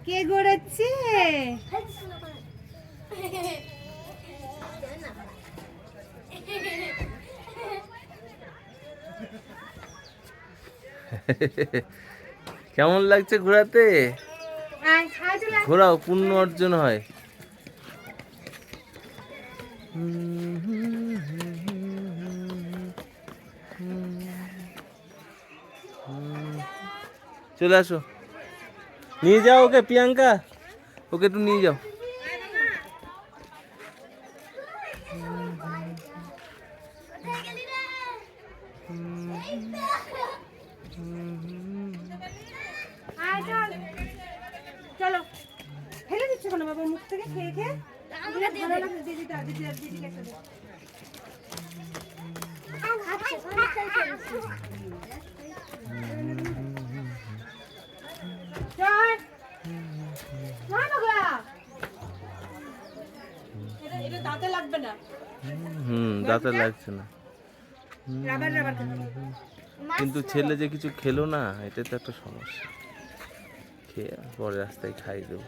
কে ঘোরাচ্ছে? কেমন লাগছে ঘোরাতে? ঘোরাও, পুণ্য অর্জন হয়। চলে আসো, নিয়ে যাও ওকে। প্রিয়াঙ্কা, ওকে একটু নিয়ে যাও। চলো, ফেলে দিচ্ছ কেন বাবা মুখ থেকে খেয়ে খেয়ে? ভালো লাগছে দিদিটা, দিদিকে একটা দে। এটা দাঁতে লাগবে না। দাঁতে লাগছে না। রাবার রাবার কিন্তু ছেলে যে কিছু খেলো না, এটা তো একটা সমস্যা। খেয়ে পরে রাস্তায় খাই দেবো।